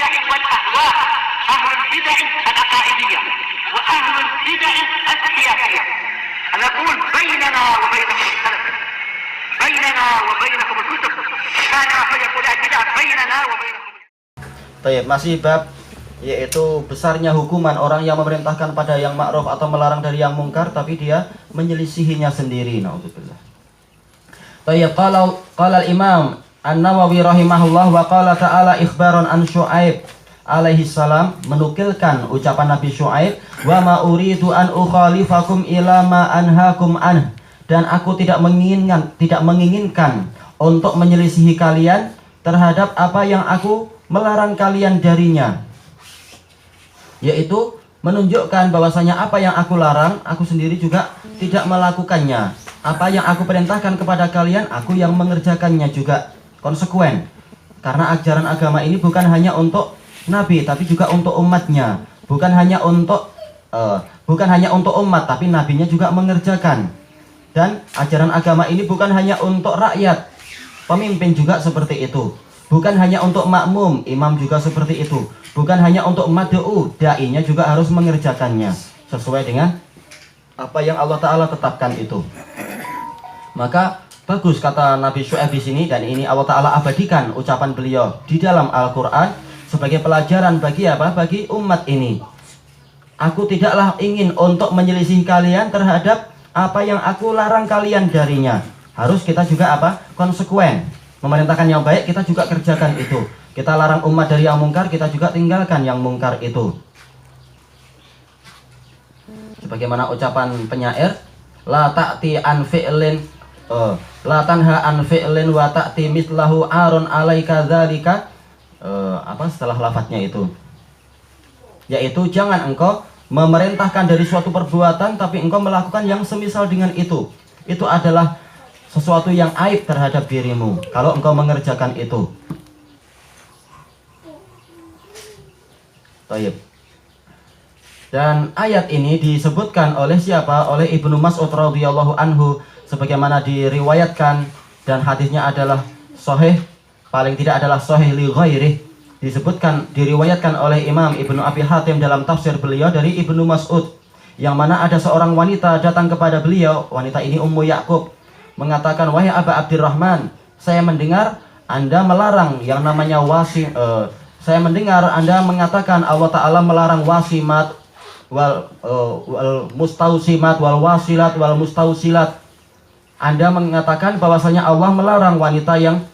البدع والأهواء، أهل البدع العقائدية وأهل البدع السياسية. نقول بيننا وبينكم السلف، بيننا وبينكم الكتب، كان فيقول البدع بيننا وبينكم. Baik, masih bab yaitu besarnya hukuman orang yang memerintahkan pada yang ma'ruf atau melarang dari yang mungkar tapi dia menyelisihinya sendiri. Naudzubillah. Baik, qala al-Imam An-Nawawi rahimahullah wa qala ta'ala ikhbaran an Syu'aib alaihi salam, menukilkan ucapan Nabi Syu'aib, wa ma uridu an ukhalifakum ila ma anhaakum anh, dan aku tidak menginginkan untuk menyelisihi kalian terhadap apa yang aku melarang kalian darinya, yaitu menunjukkan bahwasanya apa yang aku larang aku sendiri juga tidak melakukannya, apa yang aku perintahkan kepada kalian aku yang mengerjakannya juga konsekuen, karena ajaran agama ini bukan hanya untuk Nabi tapi juga untuk umatnya, bukan hanya untuk umat tapi nabinya juga mengerjakan. Dan ajaran agama ini bukan hanya untuk rakyat, pemimpin juga seperti itu. Bukan hanya untuk makmum, imam juga seperti itu. Bukan hanya untuk mad'u, da'inya juga harus mengerjakannya sesuai dengan apa yang Allah Ta'ala tetapkan itu. Maka bagus kata Nabi Syu'aib di sini, dan ini Allah Ta'ala abadikan ucapan beliau di dalam Al-Quran sebagai pelajaran bagi apa? Bagi umat ini. Aku tidaklah ingin untuk menyelisih kalian terhadap apa yang aku larang kalian darinya. Harus kita juga apa? Konsekuen. Memerintahkan yang baik, kita juga kerjakan itu. Kita larang umat dari yang mungkar, kita juga tinggalkan yang mungkar itu. Sebagaimana ucapan penyair, la ta'ti an fi'lin la tanha an fi'lin wa ta'ti mislahu arun alaika dzalika. Apa setelah lafadznya itu? Yaitu jangan engkau memerintahkan dari suatu perbuatan tapi engkau melakukan yang semisal dengan itu. Itu adalah sesuatu yang aib terhadap dirimu kalau engkau mengerjakan itu. Taib. Dan ayat ini disebutkan oleh siapa? Oleh Ibnu Mas'ud radhiyallahu anhu, sebagaimana diriwayatkan, dan hadisnya adalah sahih, paling tidak adalah sahih li ghairih. Diriwayatkan oleh Imam Ibnu Abi Hatim dalam tafsir beliau dari Ibnu Mas'ud, yang mana ada seorang wanita datang kepada beliau. Wanita ini Ummu Ya'qub, mengatakan, wahai Aba Abdurrahman, saya mendengar Anda melarang yang namanya saya mendengar Anda mengatakan Allah Ta'ala melarang wasimat wal mustausimat wal wasilat wal mustausilat. Anda mengatakan bahwasanya Allah melarang wanita yang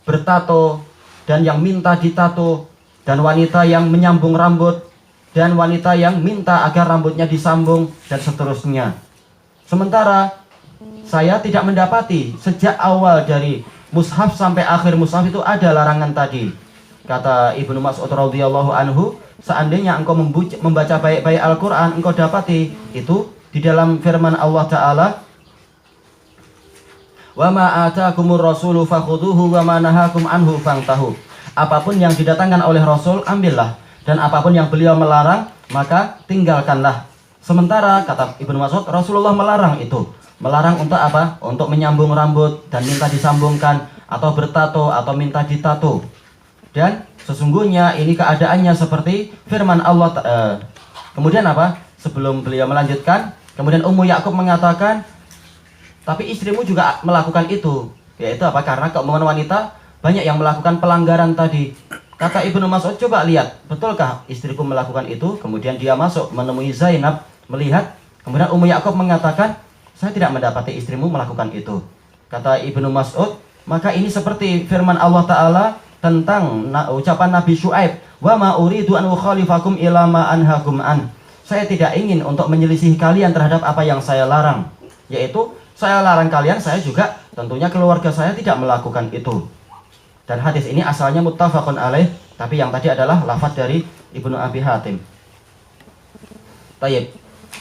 bertato dan yang minta ditato, dan wanita yang menyambung rambut, dan wanita yang minta agar rambutnya disambung, dan seterusnya. Sementara saya tidak mendapati sejak awal dari mushaf sampai akhir mushaf itu ada larangan tadi. Kata Ibnu Mas'ud radhiyallahu anhu, seandainya engkau membaca baik-baik Al-Quran, engkau dapati itu di dalam firman Allah Ta'ala, wa ma atakumur rasulu fakhuduhu wa ma nahakum anhu fantahu. Apapun yang didatangkan oleh Rasul, ambillah, dan apapun yang beliau melarang, maka tinggalkanlah. Sementara kata Ibnu Mas'ud, Rasulullah melarang itu. Melarang untuk apa? Untuk menyambung rambut dan minta disambungkan, atau bertato atau minta ditato. Dan sesungguhnya ini keadaannya seperti firman Allah. Kemudian apa? Sebelum beliau melanjutkan, kemudian Ummu Ya'qub mengatakan, tapi istrimu juga melakukan itu. Yaitu apa? Karena keumuman wanita banyak yang melakukan pelanggaran tadi. Kata Ibnu Mas'ud, coba lihat, betulkah istriku melakukan itu? Kemudian dia masuk menemui Zainab, melihat. Kemudian Ummu Ya'qub mengatakan, saya tidak mendapati istrimu melakukan itu. Kata Ibnu Mas'ud, maka ini seperti firman Allah Ta'ala tentang ucapan Nabi Syu'aib, wa ma uridu an ukhalifakum ila ma anhaakum an. Saya tidak ingin untuk menyelisih kalian terhadap apa yang saya larang. Yaitu saya larang kalian, saya juga tentunya keluarga saya tidak melakukan itu. Dan hadis ini asalnya muttafaqun alaih, tapi yang tadi adalah lafaz dari Ibnu Abi Hatim. Baik.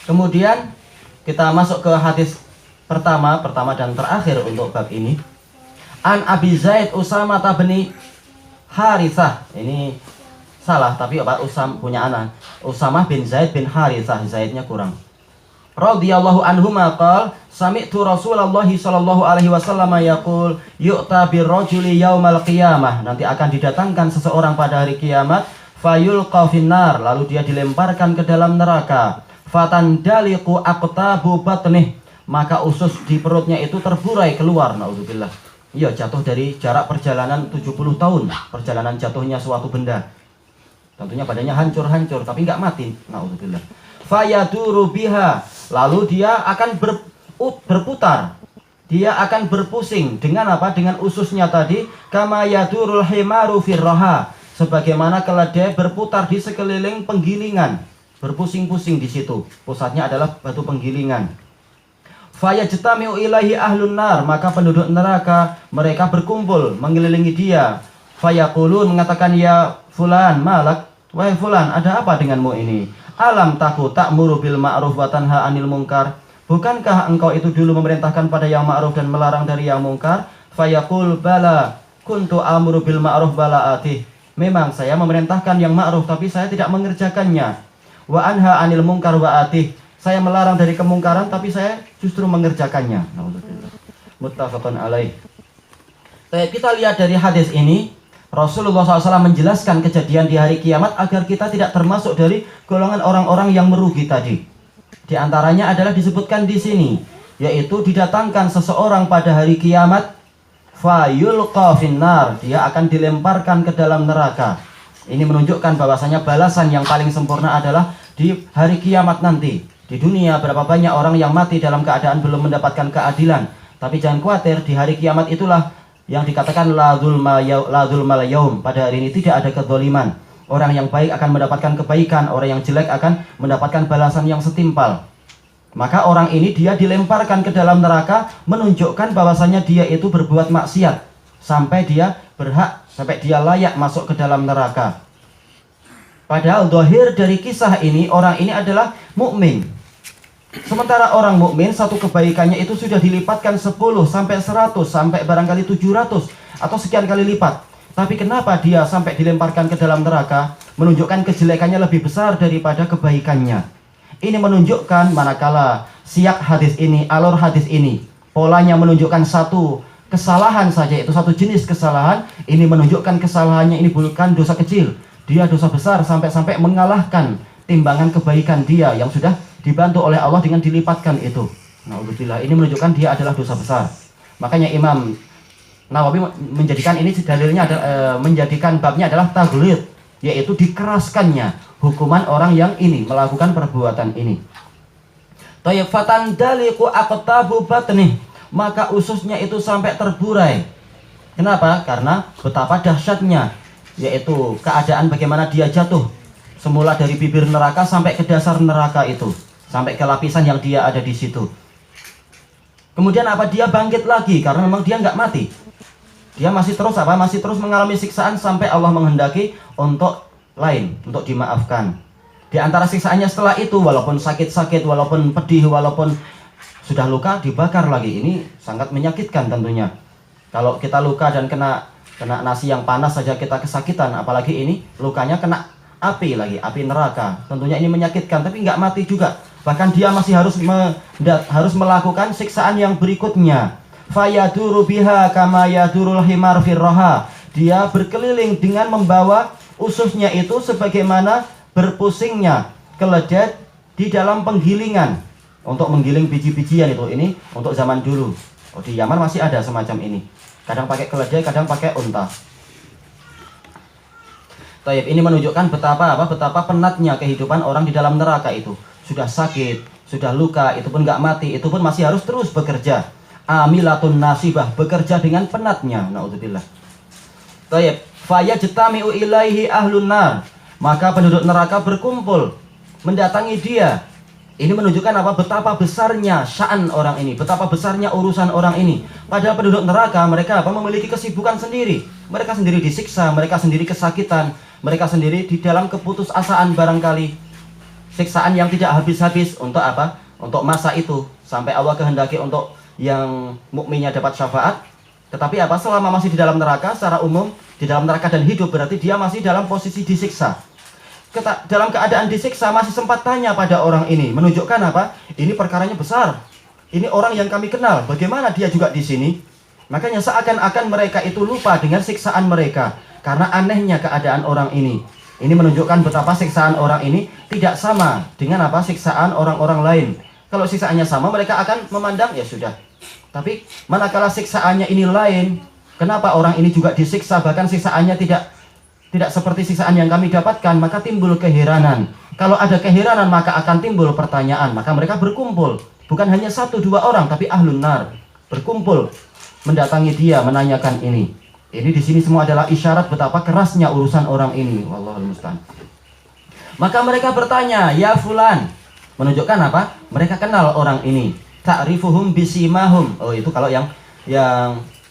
Kemudian kita masuk ke hadis pertama dan terakhir untuk bab ini. An Abi Zaid Usamah bin Harithah. Ini salah, tapi Pak Usam punya anak. Usamah bin Zaid bin Harithah, Zaidnya kurang. Radhiyallahu anhu maqal, sami'tu Rasulullah sallallahu alaihi wasallam yaqul, yu'ta birrajuli yaumal qiyamah. Nanti akan didatangkan seseorang pada hari kiamat, fayulqa finnar, lalu dia dilemparkan ke dalam neraka. Fatandaliqu aqtabu batnih, maka usus di perutnya itu terburai keluar. Naudzubillah. Iya, jatuh dari jarak perjalanan 70 tahun, perjalanan jatuhnya suatu benda. Tentunya badannya hancur-hancur tapi nggak mati. Naudzubillah. Fayaduru biha, lalu dia akan berputar. Dia akan berpusing dengan apa? Dengan ususnya tadi, kama yadurul himaru firroha, sebagaimana keledai berputar di sekeliling penggilingan, berpusing-pusing di situ. Pusatnya adalah batu penggilingan. Fayajtami'u ilaihi ahlun nar, maka penduduk neraka mereka berkumpul mengelilingi dia. Fayaqulun, mengatakan, ya fulan, malak, wahai fulan, ada apa denganmu ini? Alam taku ta'muru bil ma'ruf wa tanha 'anil munkar, bukankah engkau itu dulu memerintahkan pada yang ma'ruf dan melarang dari yang mungkar? Fayaqul bala kuntu amuru bil ma'ruf bala atih, memang saya memerintahkan yang ma'ruf tapi saya tidak mengerjakannya. Wa anha 'anil munkar wa atih, saya melarang dari kemungkaran tapi saya justru mengerjakannya. Muttafaqun alaih. Kita lihat dari hadis ini, Rasulullah SAW menjelaskan kejadian di hari kiamat agar kita tidak termasuk dari golongan orang-orang yang merugi tadi. Di antaranya adalah disebutkan di sini, yaitu didatangkan seseorang pada hari kiamat, fayulqa finnar, dia akan dilemparkan ke dalam neraka. Ini menunjukkan bahwasanya balasan yang paling sempurna adalah di hari kiamat nanti. Di dunia berapa banyak orang yang mati dalam keadaan belum mendapatkan keadilan, tapi jangan khawatir, di hari kiamat itulah yang dikatakan la dzulmal yaum, pada hari ini tidak ada kezaliman. Orang yang baik akan mendapatkan kebaikan, orang yang jelek akan mendapatkan balasan yang setimpal. Maka orang ini dia dilemparkan ke dalam neraka, menunjukkan bahwasanya dia itu berbuat maksiat sampai dia berhak, sampai dia layak masuk ke dalam neraka. Padahal zahir dari kisah ini, orang ini adalah mukmin. Sementara orang mukmin satu kebaikannya itu sudah dilipatkan 10 sampai 100 sampai barangkali 700 atau sekian kali lipat. Tapi kenapa dia sampai dilemparkan ke dalam neraka? Menunjukkan kejelekannya lebih besar daripada kebaikannya. Ini menunjukkan manakala siyak hadis ini, alur hadis ini, polanya menunjukkan satu kesalahan saja, itu satu jenis kesalahan. Ini menunjukkan kesalahannya ini bukan dosa kecil, dia dosa besar sampai-sampai mengalahkan timbangan kebaikan dia yang sudah dibantu oleh Allah dengan dilipatkan itu. Naudzubillah, ini menunjukkan dia adalah dosa besar. Makanya Imam Nawawi menjadikan ini dalilnya menjadikan babnya adalah taghlid, yaitu dikeraskannya hukuman orang yang ini melakukan perbuatan ini. Tayyib fatandaliqu aqtabu batnih, maka ususnya itu sampai terburai. Kenapa? Karena betapa dahsyatnya, yaitu keadaan bagaimana dia jatuh semula dari bibir neraka sampai ke dasar neraka itu, sampai ke lapisan yang dia ada di situ. Kemudian apa? Dia bangkit lagi karena memang dia nggak mati. Dia masih terus apa? Masih terus mengalami siksaan sampai Allah menghendaki untuk untuk dimaafkan. Di antara siksaannya setelah itu, walaupun sakit-sakit, walaupun pedih, walaupun sudah luka, dibakar lagi. Ini sangat menyakitkan tentunya. Kalau kita luka dan kena nasi yang panas saja kita kesakitan, apalagi ini lukanya kena api lagi, api neraka. Tentunya ini menyakitkan, tapi nggak mati juga. Bahkan dia masih harus melakukan siksaan yang berikutnya. Fayaduru biha kama yadurul himar firroha. Dia berkeliling dengan membawa ususnya itu sebagaimana berpusingnya keledai di dalam penggilingan untuk menggiling biji-bijian itu. Ini untuk zaman dulu. Oh, di Yaman masih ada semacam ini. Kadang pakai keledai, kadang pakai unta. Taib, ini menunjukkan betapa penatnya kehidupan orang di dalam neraka itu. Sudah sakit, sudah luka, itu pun nggak mati, itu pun masih harus terus bekerja. Amilatun nasibah, bekerja dengan penatnya. Naudzubillah. Taib, fayajtami'u ilaihi ahlun nar, maka penduduk neraka berkumpul mendatangi dia. Ini menunjukkan apa? Betapa besarnya sya'an orang ini, betapa besarnya urusan orang ini. Padahal penduduk neraka mereka memiliki kesibukan sendiri. Mereka sendiri disiksa, mereka sendiri kesakitan, mereka sendiri di dalam keputusasaan barangkali. Siksaan yang tidak habis-habis untuk apa? Untuk masa itu sampai Allah kehendaki untuk yang mukminnya dapat syafaat. Tetapi apa? Selama masih di dalam neraka, secara umum di dalam neraka dan hidup, berarti dia masih dalam posisi disiksa. Dalam keadaan disiksa masih sempat tanya pada orang ini, menunjukkan apa? Ini perkaranya besar. Ini orang yang kami kenal. Bagaimana dia juga di sini? Makanya seakan-akan mereka itu lupa dengan siksaan mereka karena anehnya keadaan orang ini. Ini menunjukkan betapa siksaan orang ini tidak sama dengan apa siksaan orang-orang lain. Kalau siksaannya sama, mereka akan memandang ya sudah. Tapi manakala siksaannya ini lain, kenapa orang ini juga disiksa, bahkan siksaannya tidak seperti siksaan yang kami dapatkan, maka timbul keheranan. Kalau ada keheranan, maka akan timbul pertanyaan. Maka mereka berkumpul, bukan hanya 1-2 orang, tapi ahlun nar berkumpul mendatangi dia, menanyakan ini. Ini di sini semua adalah isyarat betapa kerasnya urusan orang ini. Wallahul musta'an. Maka mereka bertanya, ya fulan, menunjukkan apa? Mereka kenal orang ini. Ta'rifuhum bisimahum. Oh, itu kalau yang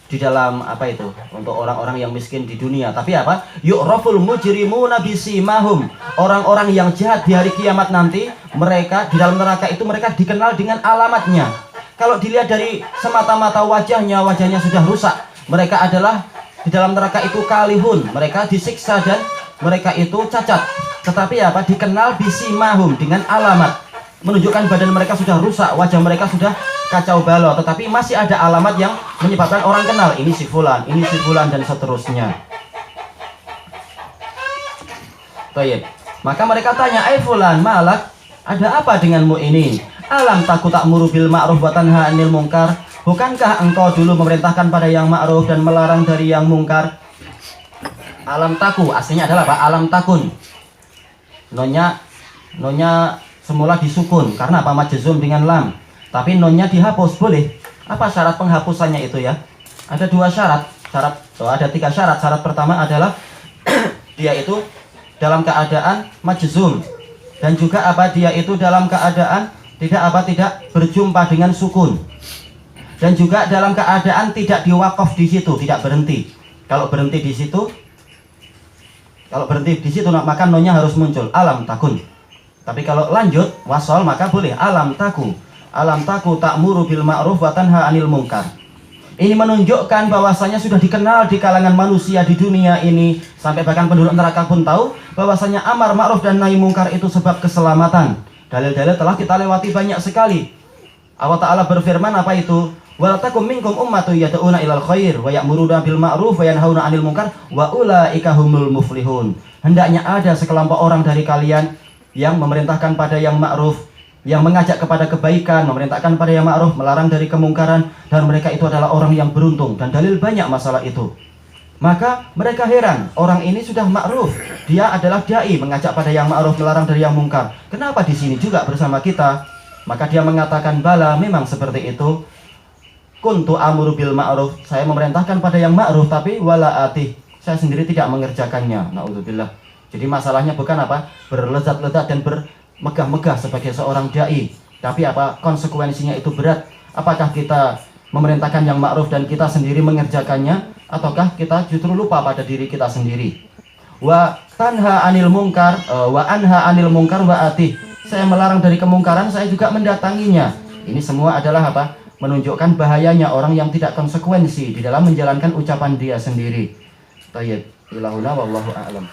di dalam apa itu? Untuk orang-orang yang miskin di dunia. Tapi apa? Yu'raful mujrimuna bisimahum. Orang-orang yang jahat di hari kiamat nanti, mereka di dalam neraka itu mereka dikenal dengan alamatnya. Kalau dilihat dari semata-mata wajahnya sudah rusak. Mereka adalah di dalam neraka itu kalihun, mereka disiksa dan mereka itu cacat. Tetapi apa? Dikenal bisimahum, dengan alamat. Menunjukkan badan mereka sudah rusak, wajah mereka sudah kacau balau, tetapi masih ada alamat yang menyebabkan orang kenal. Ini si fulan, dan seterusnya. Baik. Maka mereka tanya, fulan, malak, ada apa denganmu ini? Alam taku ta'muru bil ma'ruf wa tanha 'anil munkar? Bukankah engkau dulu memerintahkan pada yang ma'ruf dan melarang dari yang mungkar? Alam taku aslinya adalah apa? Alam takun. Nonnya semula disukun karena apa? Majzum dengan lam. Tapi nonnya dihapus, boleh. Apa syarat penghapusannya itu ya? Ada 2 syarat. Ada 3 syarat. Syarat pertama adalah dia itu dalam keadaan majzum, dan juga apa? Dia itu dalam keadaan tidak berjumpa dengan sukun. Dan juga dalam keadaan tidak diwakaf di situ, tidak berhenti. Kalau berhenti di situ, maka nonnya harus muncul alam takun. Tapi kalau lanjut wasol, maka boleh alam taku. Alam taku ta'muru bil ma'ruf wa tanha 'anil munkar. Ini menunjukkan bahwasanya sudah dikenal di kalangan manusia di dunia ini, sampai bahkan penduduk neraka pun tahu bahwasanya amar ma'ruf dan nahi mungkar itu sebab keselamatan. Dalil-dalil telah kita lewati banyak sekali. Allah Ta'ala berfirman apa itu? Wal takum minkum ummatun yad'una ilal khair wa ya'muruna bil ma'ruf wa yanhauna 'anil munkar wa ulaika humul muflihun. Hendaknya ada sekelompok orang dari kalian yang memerintahkan pada yang ma'ruf, yang mengajak kepada kebaikan, memerintahkan pada yang ma'ruf, melarang dari kemungkaran, dan mereka itu adalah orang yang beruntung. Dan dalil banyak masalah itu. Maka mereka heran, orang ini sudah ma'ruf, dia adalah dai, mengajak pada yang ma'ruf, melarang dari yang mungkar. Kenapa di sini juga bersama kita? Maka dia mengatakan, bala, memang seperti itu. Kuntu amuru bil ma'ruf, saya memerintahkan pada yang ma'ruf, tapi wala atih, saya sendiri tidak mengerjakannya. Na'udzubillah. Jadi masalahnya bukan apa? Berlezat-lezat dan bermegah-megah sebagai seorang dai, tapi apa? Konsekuensinya itu berat. Apakah kita memerintahkan yang ma'ruf dan kita sendiri mengerjakannya, ataukah kita justru lupa pada diri kita sendiri? Wa tanha 'anil munkar wa anha 'anil munkar wa atih, saya melarang dari kemungkaran, saya juga mendatanginya. Ini semua adalah apa? Menunjukkan bahayanya orang yang tidak konsekuensi di dalam menjalankan ucapan dia sendiri. Tayyib, ilahuna wallahu a'lam.